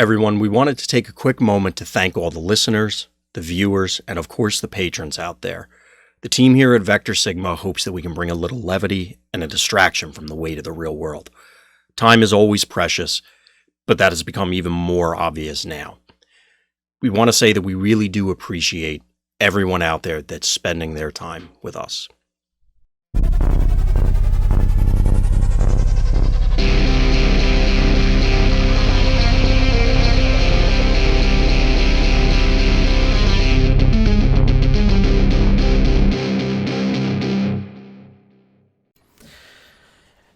Everyone, we wanted to take a quick moment to thank all the listeners, the viewers, and of course the patrons out there. The team here at Vectorsigma hopes that we can bring a little levity and a distraction from the weight of the real world. Time is always precious, but that has become even more obvious now. We want to say that we really do appreciate everyone out there that's spending their time with us.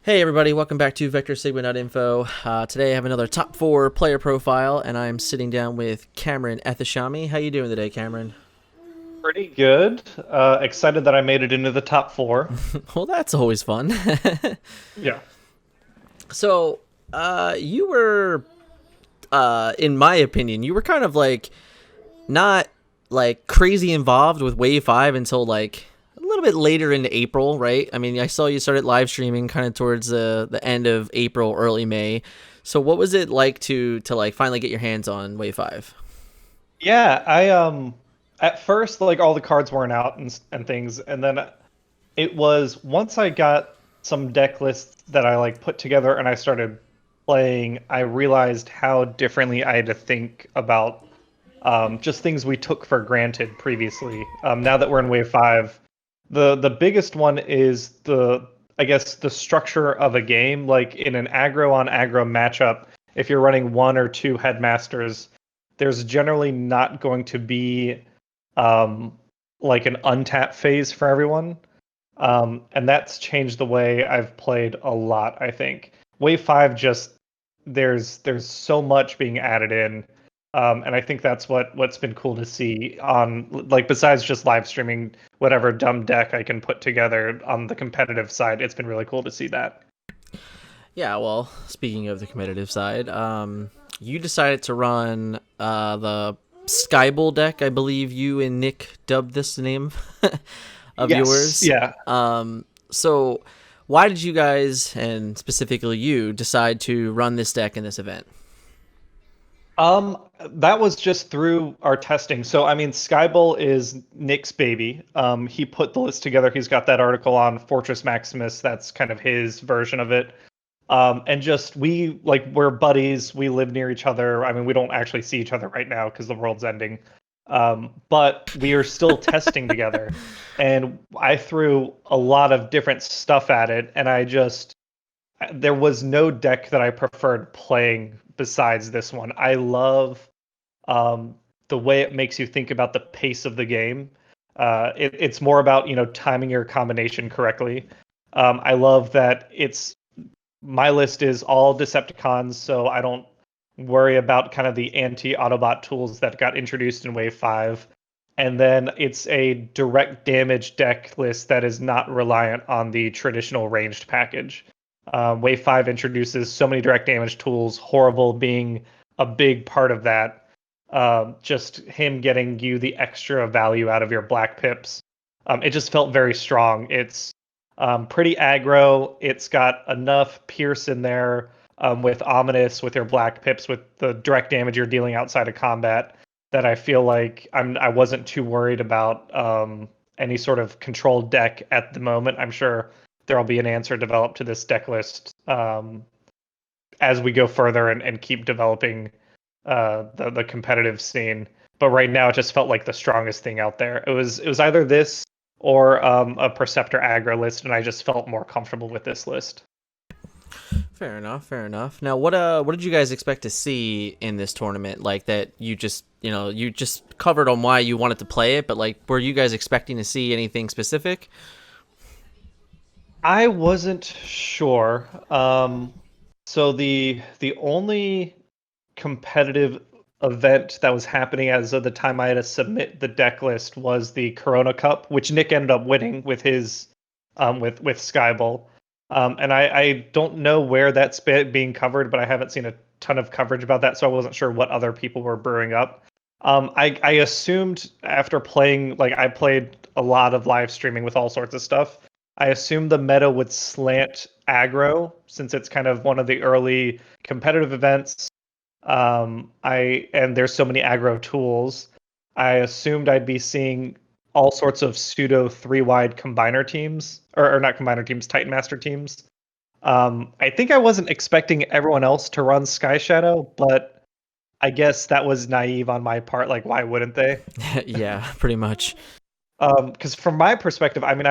Hey everybody, welcome back to Vectorsigma.info. Today I have another top 4 player profile, and I'm sitting down with Cameron Ehteshami. How you doing today, Cameron? Pretty good. Excited that I made it into the top 4. Well, that's always fun. Yeah. So, you were, in my opinion, you were kind of like not like crazy involved with Wave 5 until like a little bit later into April, right? I mean, I saw you started live streaming kind of towards the end of April, early May. So what was it like to like finally get your hands on Wave 5? Yeah, I at first like all the cards weren't out and things, and then it was once I got some deck lists that I like put together and I started playing, I realized how differently I had to think about just things we took for granted previously. Now that we're in Wave 5, the biggest one is I guess the structure of a game. Like in an aggro on aggro matchup, if you're running one or two headmasters, there's generally not going to be like an untap phase for everyone. And that's changed the way I've played a lot, I think. Wave 5 just there's so much being added in. And I think that's what's been cool to see on, like, besides just live streaming whatever dumb deck I can put together on the competitive side. It's been really cool to see that. Yeah, well, speaking of the competitive side, you decided to run the Skybull deck. I believe you and Nick dubbed this the name of Yes, yours. yeah. So why did you guys, and specifically you, decide to run this deck in this event? That was just through our testing. So, I mean, Skybull is Nick's baby. He put the list together. He's got that article on Fortress Maximus. That's kind of his version of it. And just we're buddies. We live near each other. I mean, we don't actually see each other right now because the world's ending. But we are still testing together. And I threw a lot of different stuff at it, and there was no deck that I preferred playing besides this one. I love the way it makes you think about the pace of the game. It's more about timing your combination correctly. I love that my list is all Decepticons, so I don't worry about kind of the anti-Autobot tools that got introduced in Wave 5. And then it's a direct damage deck list that is not reliant on the traditional ranged package. Wave 5 introduces so many direct damage tools, Horrible being a big part of that. Just him getting you the extra value out of your black pips. It just felt very strong. It's pretty aggro. It's got enough Pierce in there with Ominous, with your black pips, with the direct damage you're dealing outside of combat, that I feel like I wasn't too worried about any sort of controlled deck at the moment. I'm sure there'll be an answer developed to this deck list as we go further and keep developing the competitive scene. But right now, it just felt like the strongest thing out there. It was either this or a Perceptor aggro list, and I just felt more comfortable with this list. Fair enough. Now, what did you guys expect to see in this tournament? Like that, you just covered on why you wanted to play it, but like, were you guys expecting to see anything specific? I wasn't sure. So the only competitive event that was happening as of the time I had to submit the deck list was the Corona Cup, which Nick ended up winning with his with Skybull. And I don't know where that's being covered, but I haven't seen a ton of coverage about that, so I wasn't sure what other people were brewing up. I assumed after playing, like, I played a lot of live streaming with all sorts of stuff. I assumed the meta would slant aggro since it's kind of one of the early competitive events. And there's so many aggro tools. I assumed I'd be seeing all sorts of pseudo 3-wide combiner teams, or not combiner teams, Titan Master teams. I think I wasn't expecting everyone else to run Sky Shadow, but I guess that was naive on my part. Like, why wouldn't they? Yeah, pretty much. Because from my perspective, I mean,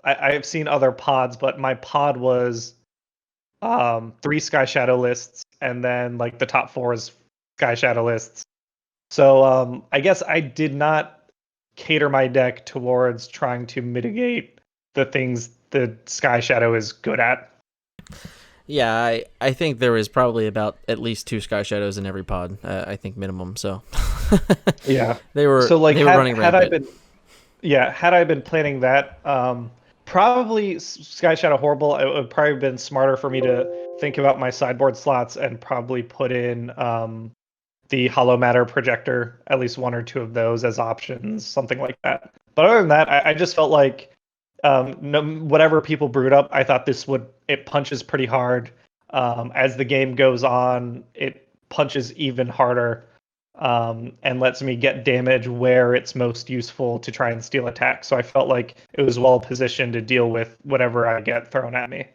I've seen other pods, but my pod was 3 Sky Shadow lists, and then like the top 4 is Sky Shadow lists. So I guess I did not cater my deck towards trying to mitigate the things the Sky Shadow is good at. Yeah, I think there was probably about at least 2 Sky Shadows in every pod. I think minimum. So Yeah, they were running rampant. Had I been planning that, probably Sky Shadow Horrible. It would probably have been smarter for me to think about my sideboard slots and probably put in the Hollow Matter Projector, at least 1 or 2 of those as options, something like that. But other than that, I just felt like whatever people brewed up, I thought it punches pretty hard. As the game goes on, it punches even harder. And lets me get damage where it's most useful to try and steal attacks. So I felt like it was well positioned to deal with whatever I get thrown at me.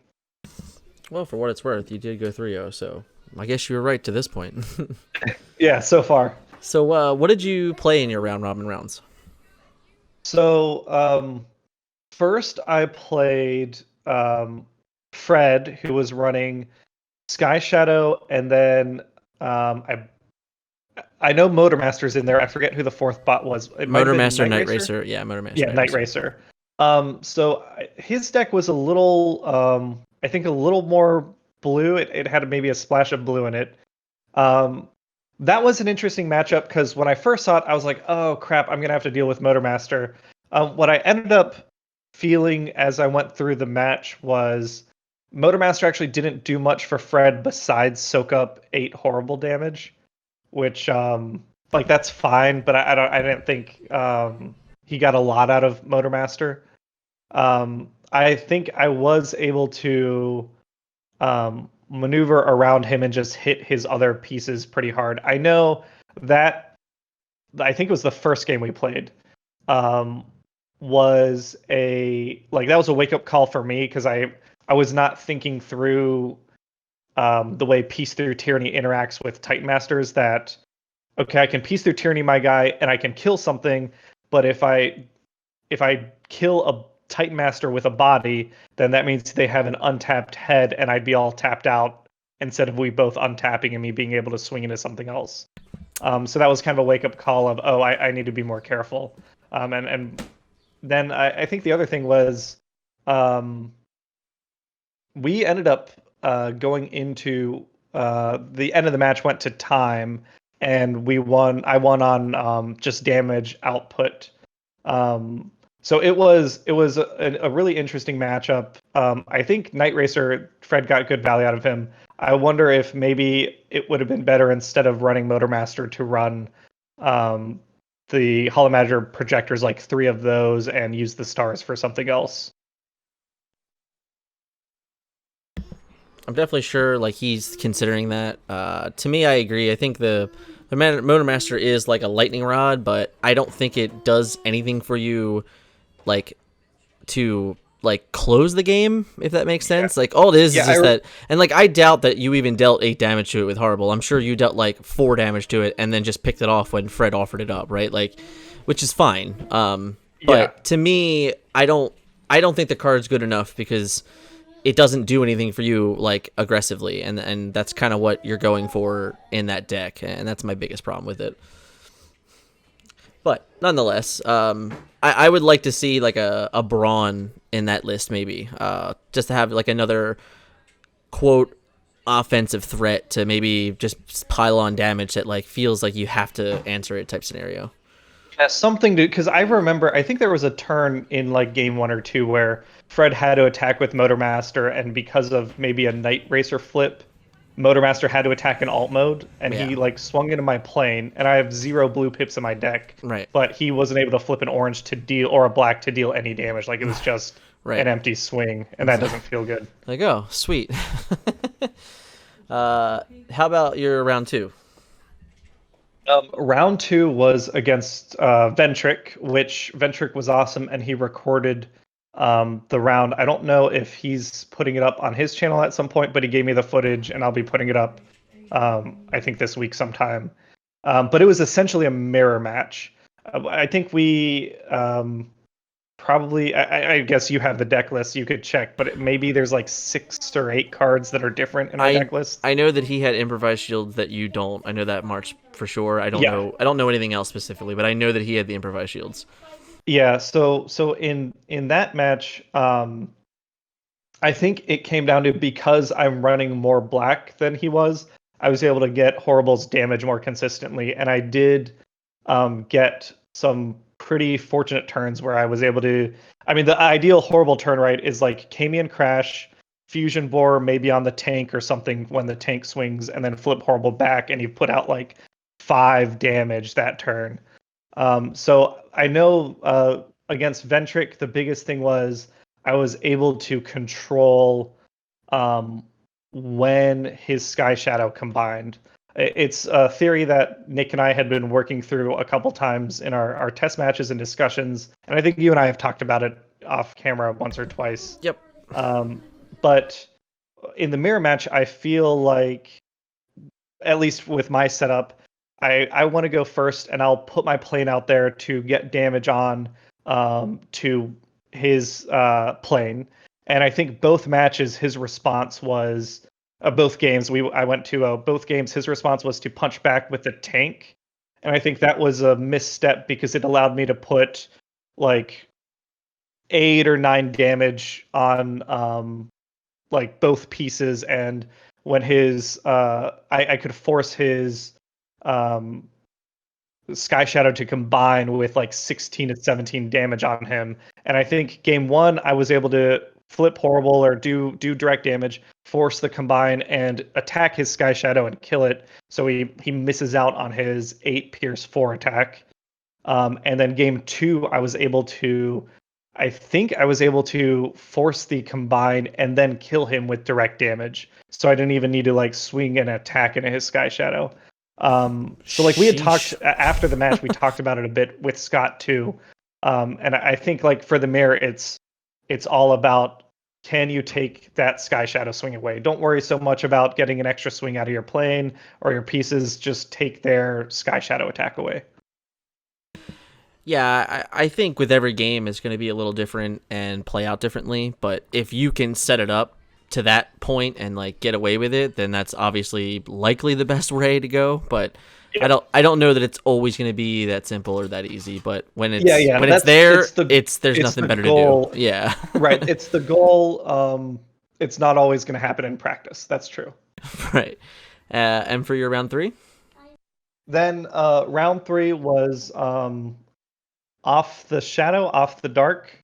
Well, for what it's worth, you did go 3-0, so I guess you were right to this point. Yeah, so far. So what did you play in your round robin rounds? So first I played Fred, who was running Sky Shadow, and then I know Motormaster's in there. I forget who the 4th bot was. Motormaster, Night Racer. Yeah, Motormaster. Yeah, Night Racer. So his deck was a little, I think a little more blue. It had maybe a splash of blue in it. That was an interesting matchup because when I first saw it, I was like, oh crap, I'm going to have to deal with Motormaster. What I ended up feeling as I went through the match was Motormaster actually didn't do much for Fred besides soak up 8 horrible damage, which like that's fine, but I didn't think he got a lot out of Motormaster. I think I was able to maneuver around him and just hit his other pieces pretty hard. I know that I think it was the first game we played was that was a wake up call for me because I was not thinking through the way Peace Through Tyranny interacts with Titan Masters. That okay, I can Peace Through Tyranny my guy and I can kill something, but if I kill a Titan Master with a body, then that means they have an untapped head and I'd be all tapped out instead of we both untapping and me being able to swing into something else. So that was kind of a wake up call of, oh, I need to be more careful. And then I think the other thing was we ended up going into the end of the match went to time, and we won. I won on just damage output. So it was a really interesting matchup. I think Night Racer, Fred got good value out of him. I wonder if maybe it would have been better instead of running Motormaster to run the Hollow Matter projectors, like 3 of those, and use the stars for something else. I'm definitely sure like he's considering that. To me, I agree. I think the Motormaster is like a lightning rod, but I don't think it does anything for you like to like close the game, if that makes sense. Like all it is just that, and like I doubt that you even dealt 8 damage to it with Horrible. I'm sure you dealt like 4 damage to it and then just picked it off when Fred offered it up, right? Like, which is fine. But to me, I don't think the card's good enough because it doesn't do anything for you like aggressively, and that's kind of what you're going for in that deck, and that's my biggest problem with it. But nonetheless, I would like to see like a Brawn in that list, maybe, just to have like another quote offensive threat to maybe just pile on damage that like feels like you have to answer it type scenario. Yeah, something to, because I remember, I think there was a turn in like game 1 or 2 where Fred had to attack with Motormaster, and because of maybe a Night Racer flip, Motormaster had to attack in alt mode, and he like swung into my plane, and I have 0 blue pips in my deck, right? But he wasn't able to flip an orange to deal, or a black to deal any damage. Like it was just an empty swing, and that doesn't feel good. Like, oh, sweet. How about your round 2? Round 2 was against Ventric, which Ventric was awesome, and he recorded the round. I don't know if he's putting it up on his channel at some point, but he gave me the footage, and I'll be putting it up, I think this week sometime. But it was essentially a mirror match. I think we probably, I guess you have the deck list, you could check, but maybe there's like 6 or 8 cards that are different in our deck list. I know that he had improvised shields that you don't. I know that much for sure. I don't Yeah. know. I don't know anything else specifically, but I know that he had the improvised shields. Yeah, so in that match, I think it came down to, because I'm running more black than he was, I was able to get Horrible's damage more consistently, and I did get some pretty fortunate turns where I was able to. I mean, the ideal Horrible turn, right, is like Camion Crash, Fusion Bore maybe on the tank or something when the tank swings, and then flip Horrible back, and you put out like 5 damage that turn. So I know against Ventric, the biggest thing was I was able to control when his Sky Shadow combined. It's a theory that Nick and I had been working through a couple times in our test matches and discussions, and I think you and I have talked about it off camera once or twice. Yep. But in the mirror match, I feel like, at least with my setup, I want to go first, and I'll put my plane out there to get damage on to his plane. And I think both matches, his response was both games. I went to both games. His response was to punch back with the tank, and I think that was a misstep because it allowed me to put like 8 or 9 damage on like both pieces, and when his I could force his Sky Shadow to combine with like 16 to 17 damage on him. And I think game 1 I was able to flip Horrible or do direct damage, force the combine, and attack his Sky Shadow and kill it. So he misses out on his 8 Pierce 4 attack. And then game 2 I think I was able to force the combine and then kill him with direct damage. So I didn't even need to like swing an attack into his Sky Shadow. So like we had talked after the match, we talked about it a bit with Scott too. And I think like for the mirror, it's all about, can you take that Sky Shadow swing away? Don't worry so much about getting an extra swing out of your plane or your pieces. Just take their Sky Shadow attack away. Yeah, I think with every game it's going to be a little different and play out differently. But if you can set it up to that point and like get away with it, then that's obviously likely the best way to go. But yeah. I don't know that it's always going to be that simple or that easy. But when it's when it's there, there's nothing better to do. Yeah, right. It's the goal. It's not always going to happen in practice. That's true. Right. And for your round 3, then round 3 was off the shadow, off the dark,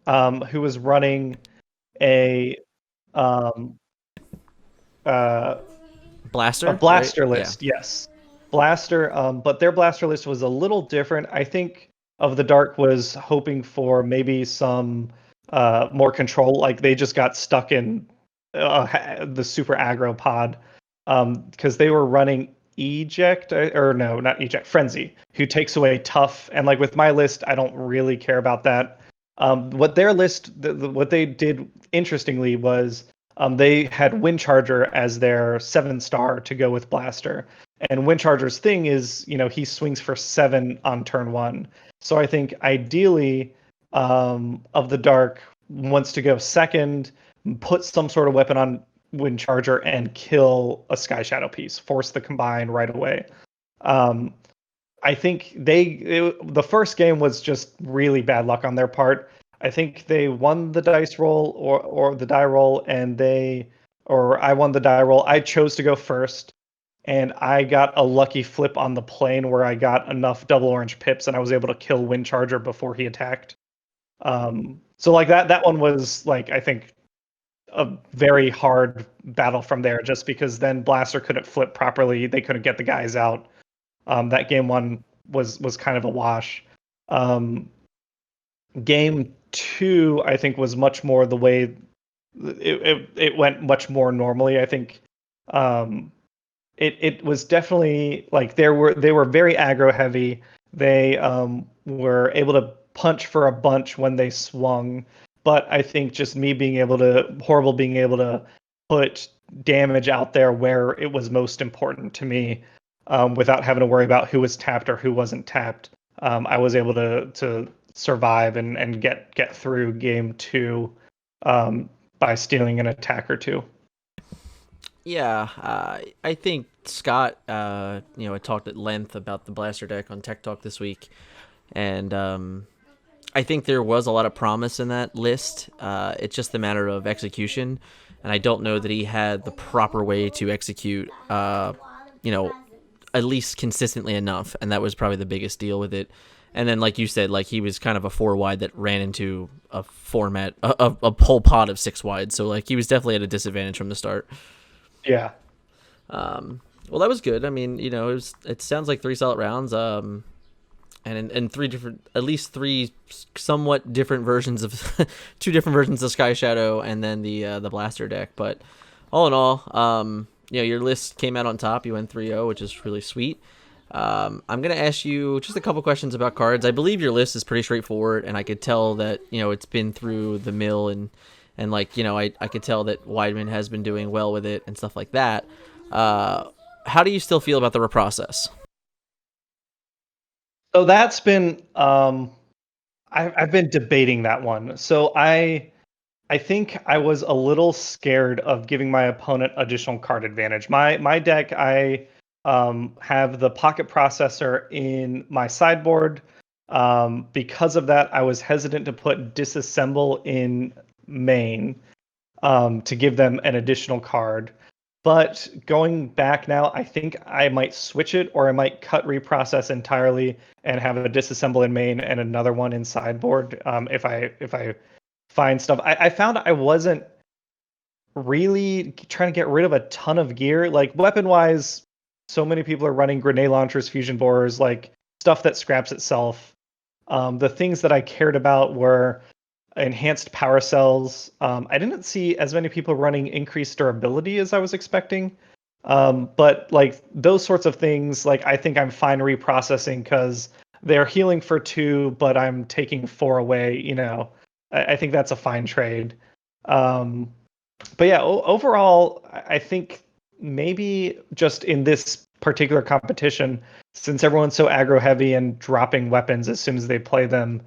who was running a blaster? A blaster right? list, yeah. Yes. Blaster, but their blaster list was a little different. I think of the dark was hoping for maybe some more control. Like they just got stuck in the super aggro pod because they were running eject, or no, not eject, frenzy, who takes away tough. And like with my list, I don't really care about that. What their list, what they did interestingly was they had Windcharger as their 7-star to go with Blaster. And Windcharger's thing is, he swings for 7 on turn 1. So I think ideally, of the dark wants to go second, put some sort of weapon on Windcharger and kill a Sky Shadow piece, force the combine right away. I think the first game was just really bad luck on their part. I think they won the dice roll or the die roll, and I won the die roll. I chose to go first, and I got a lucky flip on the plane where I got enough double orange pips, and I was able to kill Windcharger before he attacked. So like that one was like, I think, a very hard battle from there, just because then Blaster couldn't flip properly. They couldn't get the guys out. That game 1 was kind of a wash. Game 2, I think, was much more the way it went much more normally. I think it was definitely like they were very aggro heavy. They were able to punch for a bunch when they swung, but I think just me being able to put damage out there where it was most important to me, without having to worry about who was tapped or who wasn't tapped. I was able to survive and get through game 2 by stealing an attack or two. Yeah, I think Scott, I talked at length about the Blaster deck on Tech Talk this week, and I think there was a lot of promise in that list. It's just a matter of execution, and I don't know that he had the proper way to execute, at least consistently enough, and that was probably the biggest deal with it. And then, like you said, like he was kind of a 4 wide that ran into a format, a whole pot of 6 wide, so like he was definitely at a disadvantage from the start. Yeah. Well, that was good. I mean, it sounds like 3 solid rounds. And 3 different, at least 3 somewhat different versions of 2 different versions of Sky Shadow, and then the Blaster deck. But all in all, your list came out on top. You went 3-0, which is really sweet. I'm gonna ask you just a couple questions about cards. I believe your list is pretty straightforward, and I could tell that it's been through the mill, and I could tell that Weidman has been doing well with it and stuff like that. How do you still feel about the reprocess? So that's been I've been debating that one. So I think I was a little scared of giving my opponent additional card advantage. My deck, I have the pocket processor in my sideboard. Because of that, I was hesitant to put disassemble in main, to give them an additional card. But going back now, I think I might switch it, or I might cut reprocess entirely and have a disassemble in main and another one in sideboard. If I find stuff, I found I wasn't really trying to get rid of a ton of gear. Like weapon wise, so many people are running grenade launchers, fusion borers, like stuff that scraps itself. The things that I cared about were enhanced power cells. I didn't see as many people running increased durability as I was expecting. But like those sorts of things, like I think I'm fine reprocessing because they're healing for 2, but I'm taking 4 away. I think that's a fine trade. But yeah, overall, I think maybe just in this particular competition, since everyone's so aggro heavy and dropping weapons as soon as they play them,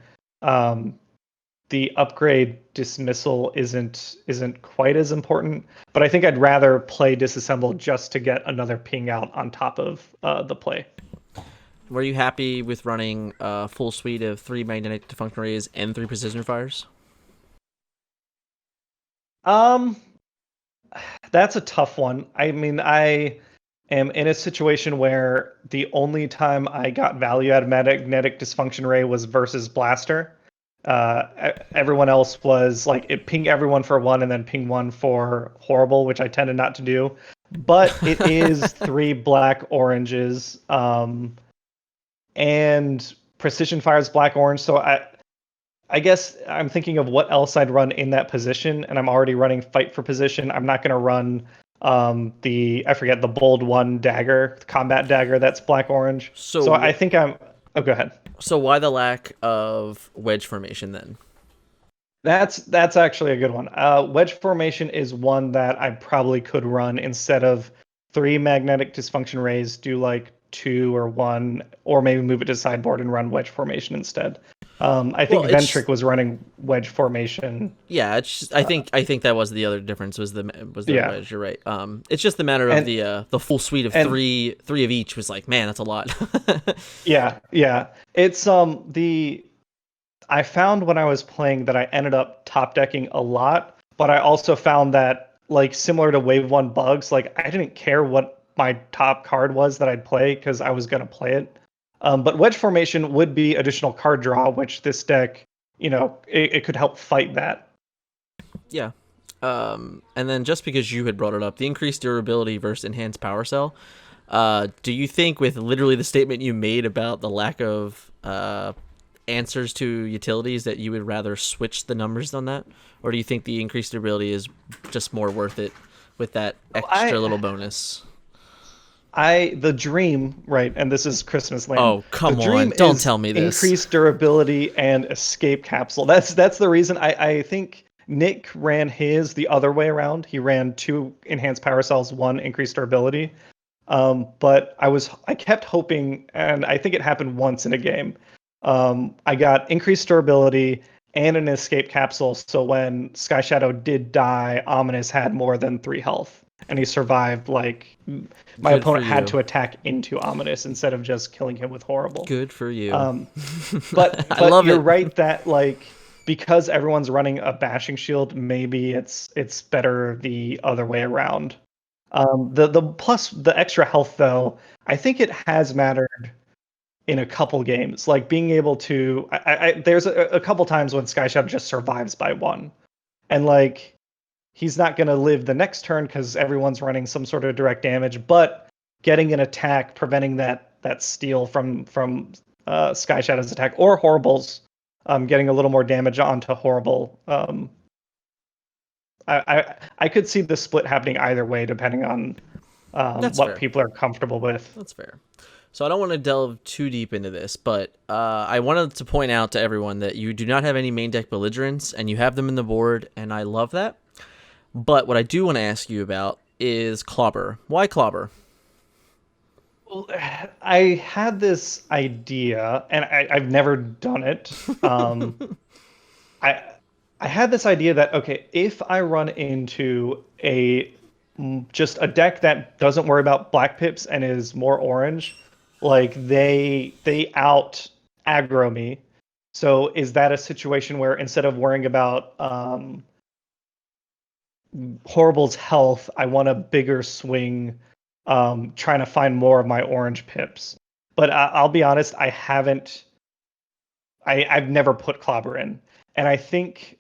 the upgrade dismissal isn't quite as important. But I think I'd rather play disassemble just to get another ping out on top of the play. Were you happy with running a full suite of 3 magnetic defunction rays and 3 precision fires? That's a tough one. I mean, I am in a situation where the only time I got value out of magnetic dysfunction ray was versus blaster. Everyone else was like it ping everyone for 1 and then ping 1 for horrible, which I tended not to do. But it is 3 black oranges, and precision fires black orange. So I guess I'm thinking of what else I'd run in that position, and I'm already running fight for position. I'm not going to run the bold 1 dagger, combat dagger that's black orange. So I think go ahead. So why the lack of wedge formation then? That's actually a good one. Wedge formation is one that I probably could run instead of 3 magnetic dysfunction rays. Do like 2 or 1, or maybe move it to sideboard and run wedge formation instead. I think Ventric was running wedge formation. Yeah, I think that was the other difference was the wedge. You're right. It's just the matter of the full suite of 3 of each was like, man, that's a lot. Yeah. It's I found when I was playing that I ended up top decking a lot, but I also found that like similar to Wave 1 bugs, like I didn't care what my top card was that I'd play because I was gonna play it. But wedge formation would be additional card draw, which this deck, it could help fight that. Yeah. And then just because you had brought it up, the increased durability versus enhanced power cell, do you think with literally the statement you made about the lack of answers to utilities that you would rather switch the numbers on that? Or do you think the increased durability is just more worth it with that extra little bonus? the dream, right, and this is Christmas Land. Oh, come the dream on. Don't is tell me this. Increased durability and escape capsule. That's the reason I think Nick ran his the other way around. He ran 2 enhanced power cells, 1 increased durability. But I kept hoping, and I think it happened once in a game. I got increased durability and an escape capsule, so when Sky Shadow did die, Ominous had more than 3 health. And he survived, like, my Good for opponent had you. to attack into Ominous instead of just killing him with Horrible. Good for you. But I love you're it. right that, like, because everyone's running a bashing shield, maybe it's better the other way around. The plus the extra health though, I think it has mattered in a couple games. Like being able to, there's a couple times when Sky Shadow just survives by 1, and like he's not going to live the next turn because everyone's running some sort of direct damage, but getting an attack, preventing that steal from Sky Shadow's attack or Horrible's, getting a little more damage onto Horrible. I could see the split happening either way depending on That's what fair. people are comfortable with. That's fair. So I don't want to delve too deep into this, but I wanted to point out to everyone that you do not have any main deck belligerents, and you have them in the board, and I love that. But what I do want to ask you about is Clobber. Why Clobber? Well, I had this idea, and I've never done it. I I had this idea that, okay, if I run into just a deck that doesn't worry about black pips and is more orange, like they out aggro me. So is that a situation where instead of worrying about Horrible's health, I want a bigger swing, trying to find more of my orange pips? But I'll be honest, I've never put Clobber in. And I think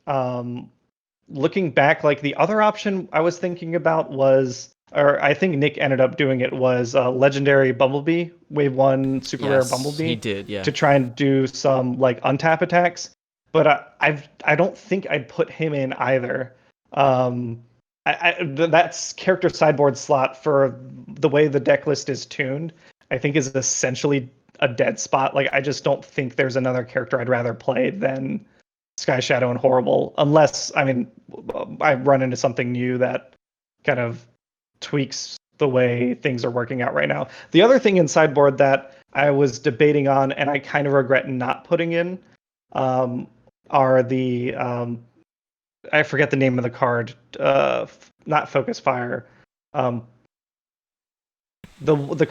looking back, like the other option I was thinking about was, or I think Nick ended up doing it, was Legendary Bumblebee, Wave 1 Super Rare Yes, Bumblebee. he did, yeah. To try and do some like untap attacks. But I don't think I'd put him in either. That's character sideboard slot for the way the deck list is tuned, I think is essentially a dead spot. Like I just don't think there's another character I'd rather play than Sky Shadow and Horrible, unless I run into something new that kind of tweaks the way things are working out right now. The other thing in sideboard that I was debating on and I kind of regret not putting in are the I forget the name of the card, not Focus Fire. The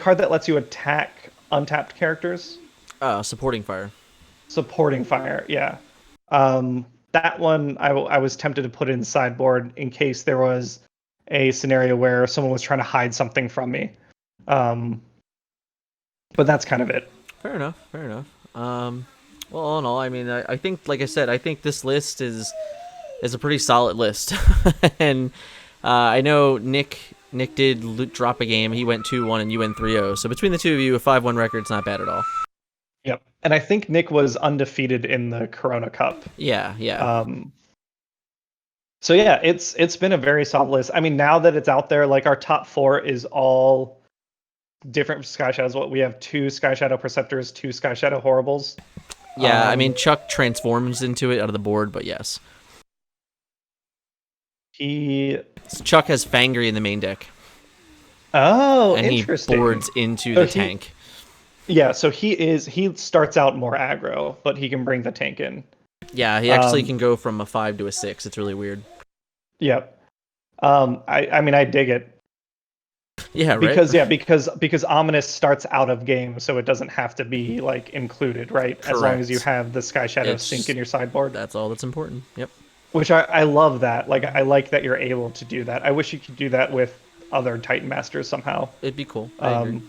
card that lets you attack untapped characters. Supporting Fire. Supporting Fire, yeah. That one I was tempted to put in sideboard in case there was a scenario where someone was trying to hide something from me. But that's kind of it. Fair enough. Well, all in all, I mean, I think, like I said, I think this list is a pretty solid list. And I know Nick did drop a game. He went 2-1 and you went 3-0. So between the two of you, a 5-1 record's not bad at all. Yep. And I think Nick was undefeated in the Corona Cup. Yeah. So yeah, it's been a very solid list. I mean, now that it's out there, like our top 4 is all different Sky Shadows. We have 2 Sky Shadow Perceptors, 2 Sky Shadow Horribles. Yeah, I mean, Chuck transforms into it out of the board, but yes. Chuck has Fangry in the main deck. Oh, and interesting. He boards into the tank. Yeah, so he starts out more aggro, but he can bring the tank in. Yeah, he actually can go from a 5 to a 6. It's really weird. Yep. I mean, I dig it. Yeah, right. Because Ominous starts out of game, so it doesn't have to be like included, right? Correct. As long as you have the Sky Shadow sync in your sideboard. That's all that's important. Yep. Which I love that. Like I like that you're able to do that. I wish you could do that with other Titan Masters somehow. It'd be cool. I agree.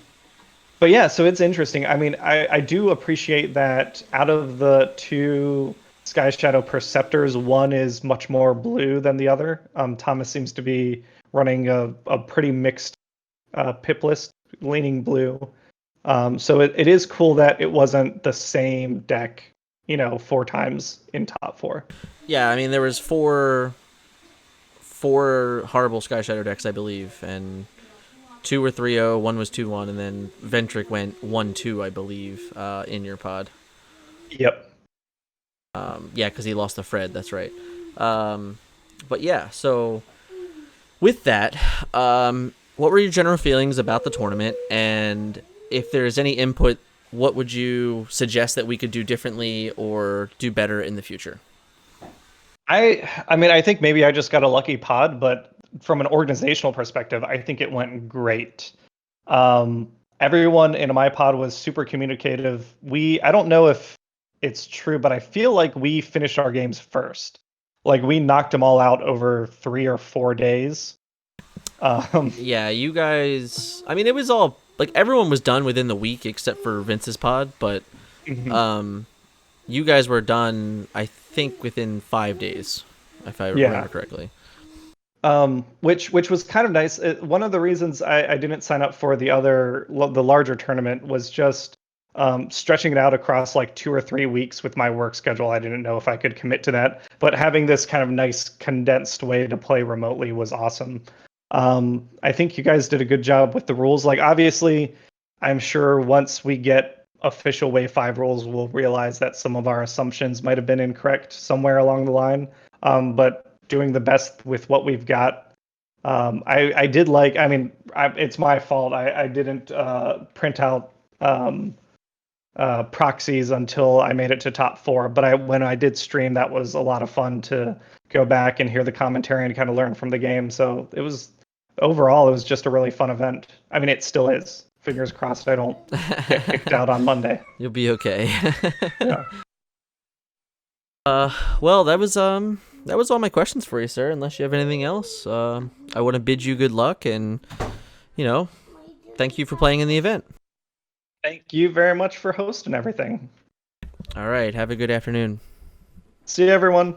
But yeah, so it's interesting. I mean, I do appreciate that out of the 2 Sky Shadow Perceptors, one is much more blue than the other. Thomas seems to be running a pretty mixed pip list, leaning blue. So it is cool that it wasn't the same deck, 4 times in top 4. Yeah, I mean, there was four horrible Sky Shadow decks, I believe, and 2 or 3-0, one was 2-1, and then Ventric went 1-2, I believe, in your pod. Yep. Yeah, because he lost to Fred. That's right. But yeah, so with that, what were your general feelings about the tournament? And if there's any input, what would you suggest that we could do differently or do better in the future? I mean, I think maybe I just got a lucky pod, but from an organizational perspective, I think it went great. Everyone in my pod was super communicative. I don't know if it's true, but I feel like we finished our games first. Like we knocked them all out over 3 or 4 days. Yeah, you guys. I mean, it was all like everyone was done within the week except for Vince's pod, but you guys were done, I think, within 5 days, if I remember correctly. Which was kind of nice. One of the reasons I didn't sign up for the larger tournament was just stretching it out across like 2 or 3 weeks with my work schedule. I didn't know if I could commit to that, but having this kind of nice condensed way to play remotely was awesome. I think you guys did a good job with the rules. Like obviously, I'm sure once we get official Wave 5 rules, we'll realize that some of our assumptions might have been incorrect somewhere along the line. But doing the best with what we've got. I did like, I mean, it's my fault. I didn't print out proxies until I made it to top 4. But when I did stream, that was a lot of fun to go back and hear the commentary and kind of learn from the game. So overall, it was just a really fun event. I mean, it still is. Fingers crossed I don't get kicked out on Monday. You'll be okay. Yeah. Well, that was all my questions for you, sir. Unless you have anything else, I want to bid you good luck and, thank you for playing in the event. Thank you very much for hosting everything. All right. Have a good afternoon. See you, everyone.